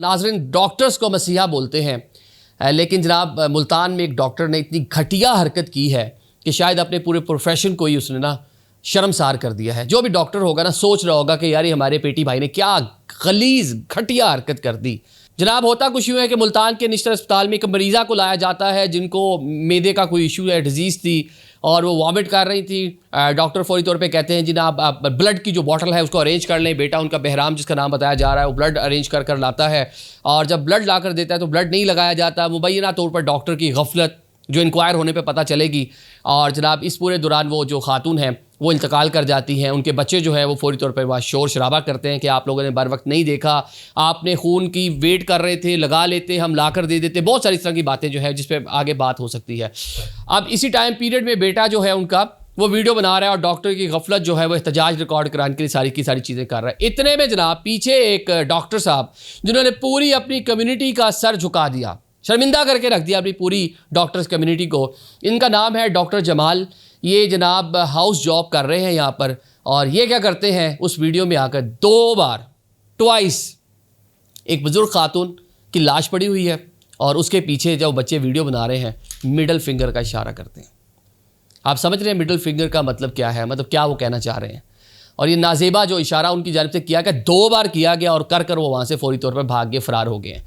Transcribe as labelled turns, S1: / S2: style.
S1: नाज़रीन, डॉक्टर्स को मसीहा बोलते हैं, लेकिन जनाब मुल्तान में एक डॉक्टर ने इतनी घटिया हरकत की है कि शायद अपने पूरे प्रोफेशन को ही उसने ना शर्मसार कर दिया है। जो भी डॉक्टर होगा ना सोच रहा होगा कि यार ये हमारे पेटी भाई ने क्या गलीज घटिया हरकत कर दी। जनाब होता कुछ यूँ है कि मुल्तान के निश्चित अस्पताल में एक मरीज़ा को लाया जाता है जिनको मैदे का कोई इशू है, डिजीज़ थी और वो वॉमिट कर रही थी। डॉक्टर फौरी तौर पे कहते हैं जनाब आप ब्लड की जो बॉटल है उसको अरेंज कर लें। बेटा उनका बहराम जिसका नाम बताया जा रहा है वो ब्लड अरेंज कर लाता है और जब ब्लड ला कर देता है तो ब्लड नहीं लगाया जाता। मुबैना तौर पर डॉक्टर की गफलत जो इंक्वायर होने पे पता चलेगी और जनाब इस पूरे दौरान वो जो खातून है वो इंतकाल कर जाती हैं। उनके बच्चे जो है वो फौरी तौर पर वहाँ शोर शराबा करते हैं कि आप लोगों ने बर वक्त नहीं देखा, आपने खून की वेट कर रहे थे, लगा लेते, हम ला कर दे देते। बहुत सारी इस तरह की बातें जो है जिस पे आगे बात हो सकती है। अब इसी टाइम पीरियड में बेटा जो है उनका वो वीडियो बना रहा है और डॉक्टर की गफलत जो है वो एहतजाज रिकॉर्ड कराने के लिए सारी की सारी चीज़ें कर रहा है। इतने में जनाब पीछे एक डॉक्टर साहब जिन्होंने पूरी अपनी कम्युनिटी का सर झुका दिया, शर्मिंदा करके रख दिया अपनी पूरी डॉक्टर्स कम्युनिटी को। इनका नाम है डॉक्टर जमाल। ये जनाब हाउस जॉब कर रहे हैं यहाँ पर और ये क्या करते हैं उस वीडियो में आकर ट्वाइस एक बुजुर्ग खातून की लाश पड़ी हुई है और उसके पीछे जब बच्चे वीडियो बना रहे हैं मिडल फिंगर का इशारा करते हैं। आप समझ रहे हैं मिडल फिंगर का मतलब क्या है, मतलब क्या वो कहना चाह रहे हैं। और ये नाजेबा जो इशारा उनकी जानिब से किया गया 2 बार किया गया और कर वो वहाँ से फौरी तौर पर भाग के फ़रार हो गए हैं।